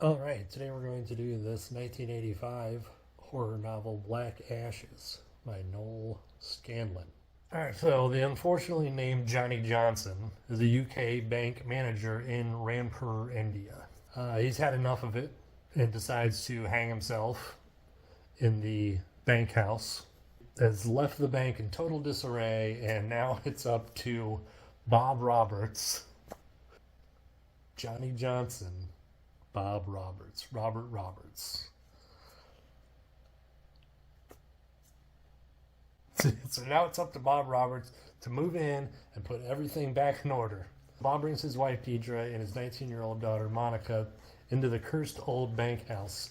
Alright, today we're going to do this 1985 horror novel Black Ashes by Noel Scanlon. Alright, so the unfortunately named Johnny Johnson is a UK bank manager in Rampur, India. He's had enough of it and decides to hang himself in the bank house. Has left the bank in total disarray, and now it's up to Bob Roberts, Johnny Johnson, Bob Roberts, Robert Roberts. So now it's up to Bob Roberts to move in and put everything back in order. Bob brings his wife Deidre and his 19-year-old daughter Monica into the cursed old bank house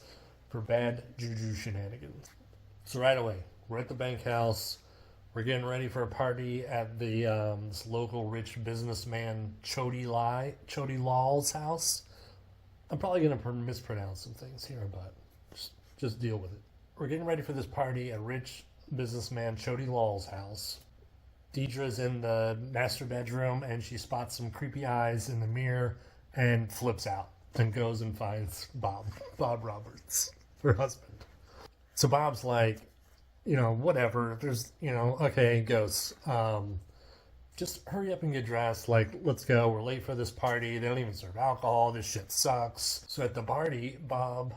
for bad juju shenanigans. So right away, we're at the bank house. We're getting ready for a party at the this local rich businessman Chody Lal's house. I'm probably going to mispronounce some things here, but just deal with it. We're getting ready for this party at rich businessman Chody Lal's house. Deidre's in the master bedroom, and she spots some creepy eyes in the mirror and flips out and goes and finds Bob Roberts, her husband. So Bob's like, whatever. There's, okay, ghosts. Just hurry up and get dressed. Like, let's go. We're late for this party. They don't even serve alcohol. This shit sucks. So at the party, Bob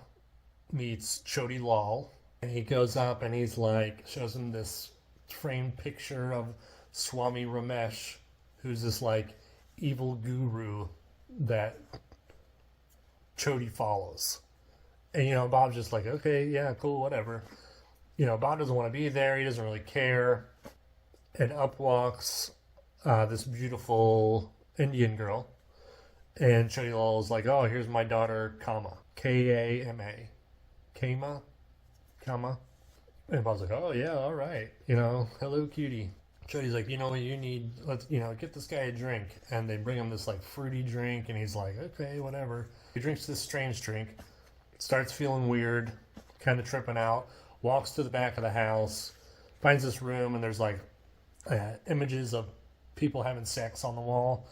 meets Chody Lal, and he goes up and he's like, shows him this framed picture of Swami Ramesh, who's this like evil guru that Chody follows. And, Bob's just like, okay, yeah, cool, whatever. Bob doesn't want to be there. He doesn't really care. And up walks this beautiful Indian girl. And Chody Lal is like, oh, here's my daughter, Kama. K-A-M-A. Kama. And Bob's like, oh, yeah, all right. Hello, cutie. Chody's like, you know what you need? Let's, get this guy a drink. And they bring him this, like, fruity drink. And he's like, okay, whatever. He drinks this strange drink. Starts feeling weird. Kind of tripping out. Walks to the back of the house. Finds this room. And there's, like, images of people having sex on the wall.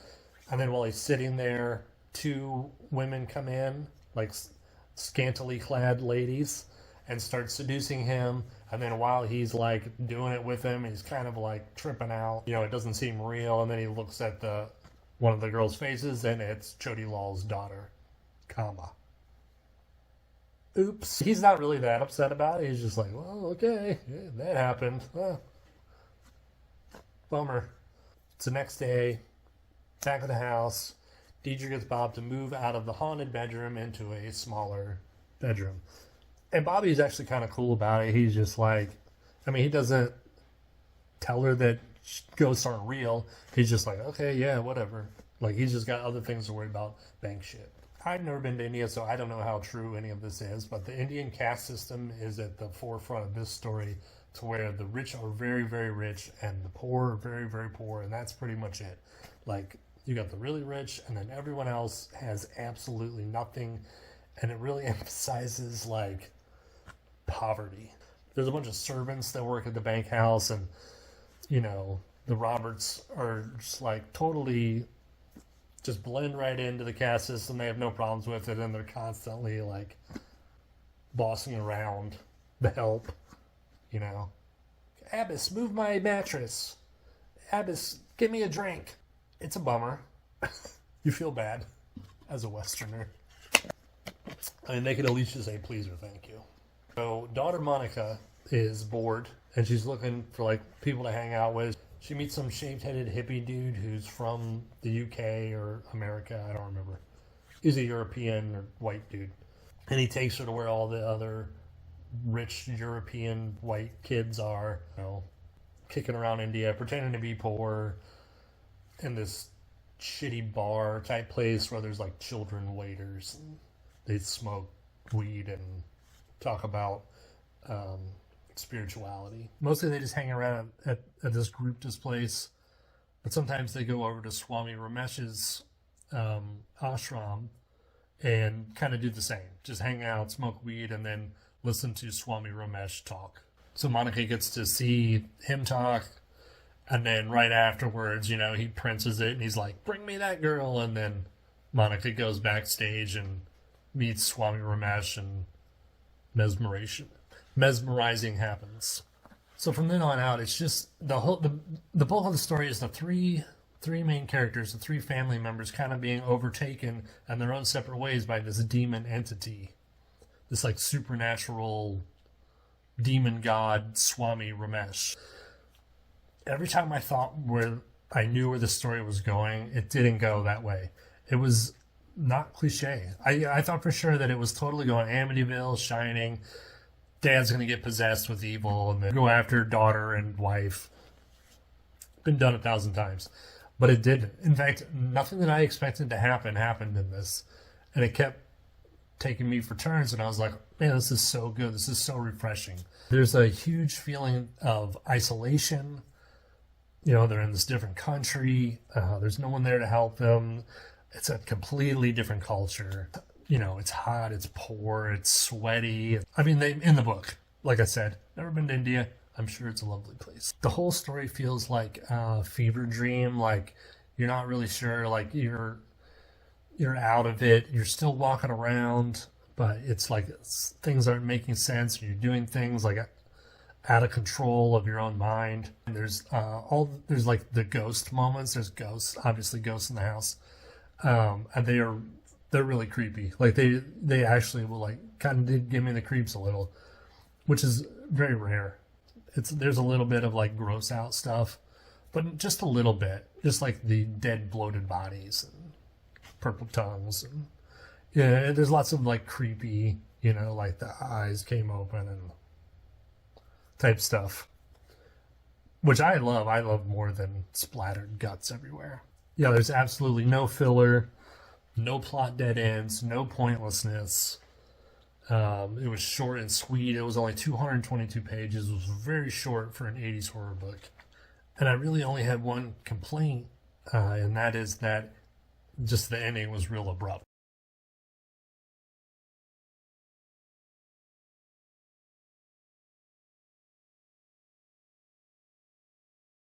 And then while he's sitting there, two women come in, like scantily clad ladies, and start seducing him. And then while he's like doing it with them, he's kind of like tripping out. It doesn't seem real. And then he looks at one of the girls' faces, and it's Chody Lal's daughter, Kama. Oops. He's not really that upset about it. He's just like, well, okay, yeah, that happened. Bummer. It's the next day, back at the house. Deidre gets Bob to move out of the haunted bedroom into a smaller bedroom. And Bobby's actually kind of cool about it. He's just like, he doesn't tell her that ghosts aren't real. He's just like, okay, yeah, whatever. Like, he's just got other things to worry about, bank shit. I've never been to India, so I don't know how true any of this is, but the Indian caste system is at the forefront of this story, to where the rich are very, very rich and the poor are very, very poor, and that's pretty much it. Like, you got the really rich, and then everyone else has absolutely nothing, and it really emphasizes, like, poverty. There's a bunch of servants that work at the bank house, and, the Roberts are just, like, totally just blend right into the caste system. They have no problems with it, and they're constantly, like, bossing around the help. Abbas, move my mattress. Abbas, give me a drink. It's a bummer. You feel bad as a Westerner. They could at least just say please or thank you. So daughter Monica is bored, and she's looking for like people to hang out with. She meets some shaved-headed hippie dude who's from the UK or America. I don't remember. He's a European or white dude. And he takes her to where all the other rich European white kids are, kicking around India, pretending to be poor, in this shitty bar type place where there's like children waiters. And they smoke weed and talk about spirituality. Mostly they just hang around at this place, but sometimes they go over to Swami Ramesh's ashram and kind of do the same. Just hang out, smoke weed, and then listen to Swami Ramesh talk. So Monica gets to see him talk, and then right afterwards, he princes it, and he's like, bring me that girl, and then Monica goes backstage and meets Swami Ramesh, and mesmerizing happens. So from then on out, it's just the bulk of the story is the three main characters, the three family members, kind of being overtaken in their own separate ways by this demon entity, this like supernatural demon god Swami Ramesh. Every time I thought I knew where the story was going, it didn't go that way. It was not cliche. I thought for sure that it was totally going Amityville, Shining. Dad's going to get possessed with evil and then go after daughter and wife. Been done 1,000 times. But it didn't. In fact, nothing that I expected to happen happened in this. And it kept taking me for turns, and I was like, man, this is so good. This is so refreshing. There's a huge feeling of isolation. They're in this different country. There's no one there to help them. It's a completely different culture. It's hot, it's poor, it's sweaty. I mean, in the book, like I said, never been to India. I'm sure it's a lovely place. The whole story feels like a fever dream. Like you're not really sure. Like you're out of it. You're still walking around, but it's like things aren't making sense. You're doing things like out of control of your own mind. And there's like the ghost moments. There's obviously ghosts in the house, and they're really creepy. Like they actually will like kind of did give me the creeps a little, which is very rare. There's a little bit of like gross out stuff, but just a little bit, just like the dead bloated bodies and purple tongues, and there's lots of like creepy, like the eyes came open and type stuff, which I love more than splattered guts everywhere. There's absolutely no filler, no plot dead ends, no pointlessness. It was short and sweet. It was only 222 pages. It was very short for an 80s horror book. And I really only had one complaint, and that is that just the ending was real abrupt.